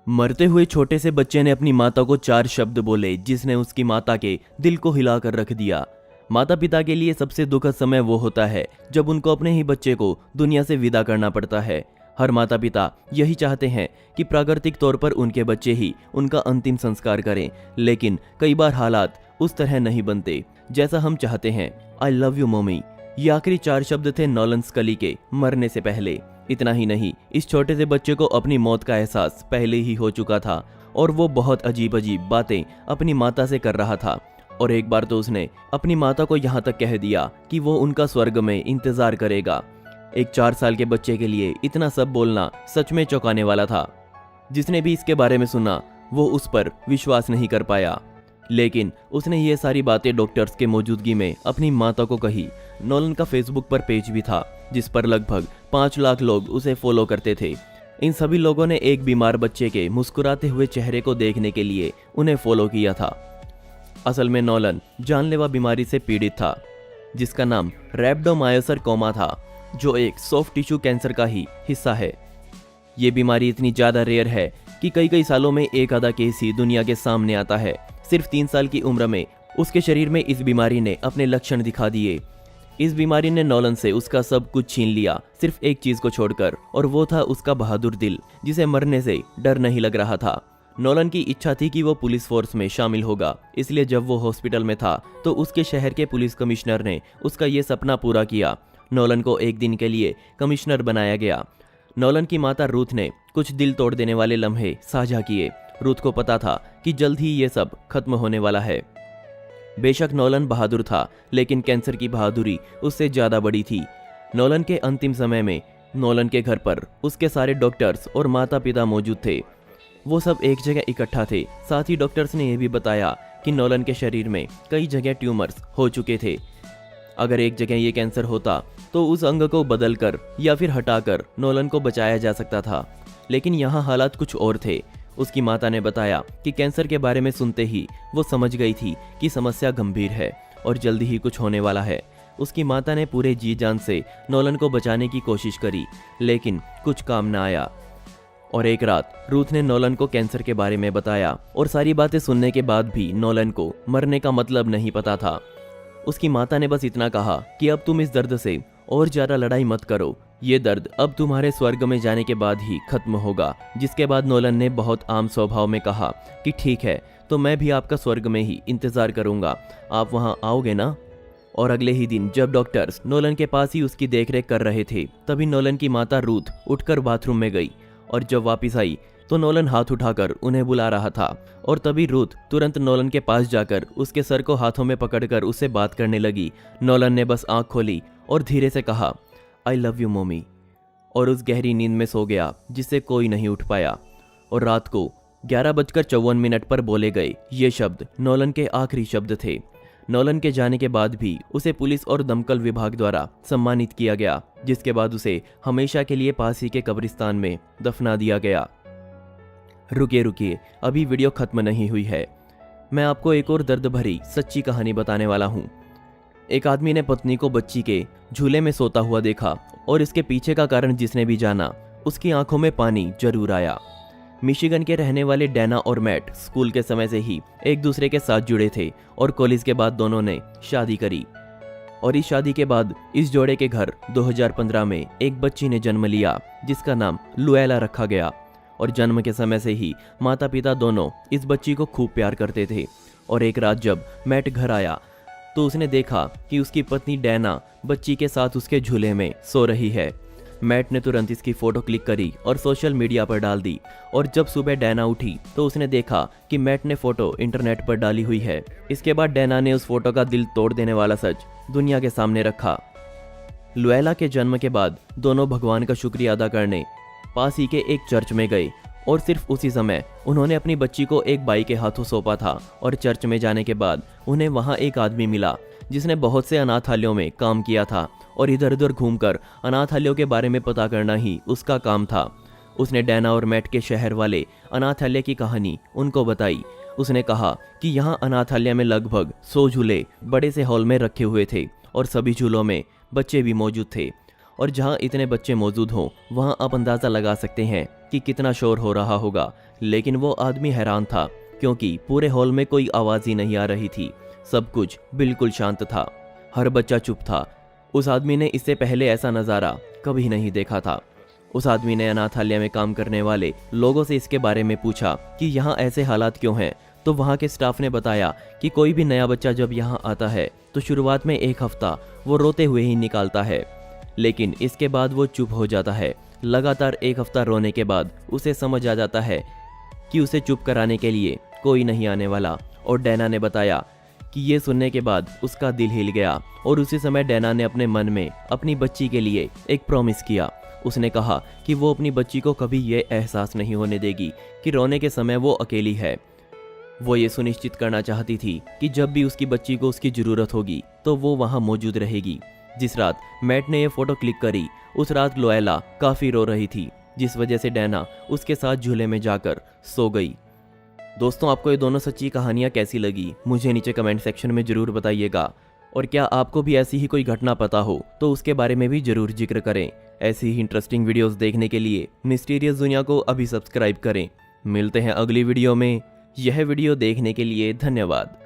मरते हुए छोटे से बच्चे ने अपनी माता को 4 शब्द बोले जिसने उसकी माता के दिल को हिलाकर रख दिया। माता पिता के लिए सबसे दुखद समय वो होता है जब उनको अपने ही बच्चे को दुनिया से विदा करना पड़ता है। हर माता पिता यही चाहते हैं कि प्राकृतिक तौर पर उनके बच्चे ही उनका अंतिम संस्कार करें, लेकिन कई बार हालात उस तरह नहीं बनते जैसा हम चाहते हैं। आई लव यू मम्मी, ये आखिरी 4 शब्द थे नोलन स्कली के मरने से पहले। इतना ही नहीं, इस छोटे से बच्चे को अपनी मौत का एहसास पहले ही हो चुका था और वो बहुत अजीब अजीब बातें अपनी माता से कर रहा था। और एक बार तो उसने अपनी माता को यहाँ तक कह दिया कि वो उनका स्वर्ग में इंतजार करेगा। एक 4 साल के बच्चे के लिए इतना सब बोलना सच में चौंकाने वाला था। जिसने भी इसके बारे में सुना वो उस पर विश्वास नहीं कर पाया, लेकिन उसने ये सारी बातें डॉक्टर्स के मौजूदगी में अपनी माता को कही। नोलन का फेसबुक पर पेज भी था जिस पर लगभग 5 लाख लोग उसे फॉलो करते थे। इन सभी लोगों ने एक बीमार बच्चे के मुस्कुराते हुए चेहरे को देखने के लिए उन्हें फॉलो किया था। असल में नोलन जानलेवा बीमारी से पीड़ित था जिसका नाम रैप्डोमायोसरकोमा था, जो एक सॉफ्ट टिश्यू कैंसर का ही हिस्सा है। ये बीमारी इतनी ज़्यादा रेयर है कि कई सालों में एक आधा केस ही दुनिया के सामने आता है। सिर्फ 3 साल की उम्र में उसके शरीर में इस बीमारी ने अपने लक्षण दिखा दिए। इस बीमारी ने नोलन से उसका सब कुछ छीन लिया, सिर्फ एक चीज को छोड़कर, और वो था उसका बहादुर दिल जिसे मरने से डर नहीं लग रहा था। नोलन की इच्छा थी कि वो पुलिस फोर्स में शामिल होगा, इसलिए जब वो हॉस्पिटल में था तो उसके शहर के पुलिस कमिश्नर ने उसका ये सपना पूरा किया। नोलन को एक दिन के लिए कमिश्नर बनाया गया। नोलन की माता रूथ ने कुछ दिल तोड़ देने वाले लम्हे साझा किए। रूथ को पता था कि जल्द ही ये सब खत्म होने वाला है। बेशक नोलन बहादुर था, लेकिन कैंसर की बहादुरी उससे ज्यादा बड़ी थी। नोलन के अंतिम समय में नोलन के घर पर उसके सारे डॉक्टर्स और माता पिता मौजूद थे। वो सब एक जगह इकट्ठा थे। साथ ही डॉक्टर्स ने यह भी बताया कि नोलन के शरीर में कई जगह ट्यूमर्स हो चुके थे। अगर एक जगह ये कैंसर होता तो उस अंग को बदलकर या फिर हटाकर नोलन को बचाया जा सकता था, लेकिन यहाँ हालात कुछ और थे। उसकी माता ने बताया कि कैंसर के बारे में सुनते ही वो समझ गई थी कि समस्या गंभीर है और जल्दी ही कुछ होने वाला है। उसकी माता ने पूरे जी जान से नोलन को बचाने की कोशिश करी, लेकिन कुछ काम न आया। और एक रात रूथ ने नोलन को कैंसर के बारे में बताया, और सारी बातें सुनने के बाद भी नोलन को मरने का मतलब नहीं पता था। उसकी माता ने बस इतना कहा कि अब तुम इस दर्द से और ज्यादा लड़ाई मत करो, ये दर्द अब तुम्हारे स्वर्ग में जाने के बाद ही खत्म होगा। जिसके बाद नोलन ने बहुत आम स्वभाव में कहा कि ठीक है, तो मैं भी आपका स्वर्ग में ही इंतजार करूंगा, आप वहां आओगे ना। और अगले ही दिन जब डॉक्टर्स नोलन के पास ही उसकी देखरेख कर रहे थे, तभी नोलन की माता रूथ उठकर बाथरूम में गई, और जब वापस आई तो नोलन हाथ उठाकर उन्हें बुला रहा था। और तभी रूथ तुरंत नोलन के पास जाकर उसके सर को हाथों में पकड़कर उससे बात करने लगी। नोलन ने बस आंख खोली और धीरे से कहा, आई लव यू मम्मी, और उस गहरी नींद में सो गया जिससे कोई नहीं उठ पाया। और रात को 11:54 पर बोले गए ये शब्द नोलन के आखिरी शब्द थे। नोलन के जाने के बाद भी उसे पुलिस और दमकल विभाग द्वारा सम्मानित किया गया, जिसके बाद उसे हमेशा के लिए पास ही के कब्रिस्तान में दफना दिया गया। रुकिए, अभी वीडियो खत्म नहीं हुई है। मैं आपको एक और दर्द भरी सच्ची कहानी बताने वाला हूँ। एक आदमी ने पत्नी को बच्ची के झूले में सोता हुआ देखा, और इसके पीछे का कारण जिसने भी जाना, उसकी आंखों में पानी जरूर आया। मिशिगन के रहने वाले डैना और मैट स्कूल के समय से ही एक दूसरे के साथ जुड़े थे, और कॉलेज के बाद दोनों ने शादी करी। और इस शादी के बाद इस जोड़े के घर 2015 में एक बच्ची ने जन्म लिया जिसका नाम लुएला रखा गया। और जन्म के समय से ही माता पिता दोनों इस बच्ची को खूब प्यार करते थे। और एक रात जब मैट घर आया तो उसने देखा कि उसकी पत्नी डैना बच्ची के साथ उसके झूले में सो रही है। मैट ने तुरंत इसकी फोटो क्लिक करी और सोशल मीडिया पर डाल दी। और जब सुबह डैना उठी तो उसने देखा कि मैट ने फोटो इंटरनेट पर डाली हुई है। इसके बाद डैना ने उस फोटो का दिल तोड़ देने वाला सच दुनिया के सामने रखा। लुएला के जन्म के बाद दोनों भगवान का शुक्रिया अदा करने पास ही के एक चर्च में गए, और सिर्फ उसी समय उन्होंने अपनी बच्ची को एक बाई के हाथों सौंपा था। और चर्च में जाने के बाद उन्हें वहां एक आदमी मिला जिसने बहुत से अनाथालयों में काम किया था, और इधर उधर घूमकर अनाथालयों के बारे में पता करना ही उसका काम था। उसने डैना और मैट के शहर वाले अनाथालय की कहानी उनको बताई। उसने कहा कि यहाँ अनाथालय में लगभग 100 झूले बड़े से हॉल में रखे हुए थे, और सभी झूलों में बच्चे भी मौजूद थे। और जहाँ इतने बच्चे मौजूद हों वहाँ आप अंदाज़ा लगा सकते हैं कि कितना शोर हो रहा होगा, लेकिन वो आदमी हैरान था क्योंकि पूरे हॉल में कोई आवाज़ ही नहीं आ रही थी। सब कुछ बिल्कुल शांत था, हर बच्चा चुप था। उस आदमी ने इससे पहले ऐसा नज़ारा कभी नहीं देखा था। उस आदमी ने अनाथालय में काम करने वाले लोगों से इसके बारे में पूछा कि यहाँ ऐसे हालात क्यों हैं। तो वहाँ के स्टाफ ने बताया कि कोई भी नया बच्चा जब यहाँ आता है तो शुरुआत में 1 हफ्ता वो रोते हुए ही निकालता है, लेकिन इसके बाद वो चुप हो जाता है। लगातार 1 हफ्ता रोने के बाद उसे समझ आ जाता है कि उसे चुप कराने के लिए कोई नहीं आने वाला। और डैना ने बताया कि ये सुनने के बाद उसका दिल हिल गया और उसी समय डैना ने अपने मन में अपनी बच्ची के लिए एक प्रॉमिस किया। उसने कहा कि वो अपनी बच्ची को कभी ये एहसास नहीं होने देगी कि रोने के समय वो अकेली है। वो ये सुनिश्चित करना चाहती थी कि जब भी उसकी बच्ची को उसकी ज़रूरत होगी तो वो वहाँ मौजूद रहेगी। जिस रात मैट ने ये फ़ोटो क्लिक करी, उस रात लोएला काफ़ी रो रही थी, जिस वजह से डैना उसके साथ झूले में जाकर सो गई। दोस्तों, आपको ये दोनों सच्ची कहानियाँ कैसी लगी मुझे नीचे कमेंट सेक्शन में ज़रूर बताइएगा। और क्या आपको भी ऐसी ही कोई घटना पता हो तो उसके बारे में भी ज़रूर जिक्र करें। ऐसी ही इंटरेस्टिंग वीडियोस देखने के लिए मिस्टीरियस दुनिया को अभी सब्सक्राइब करें। मिलते हैं अगली वीडियो में। यह वीडियो देखने के लिए धन्यवाद।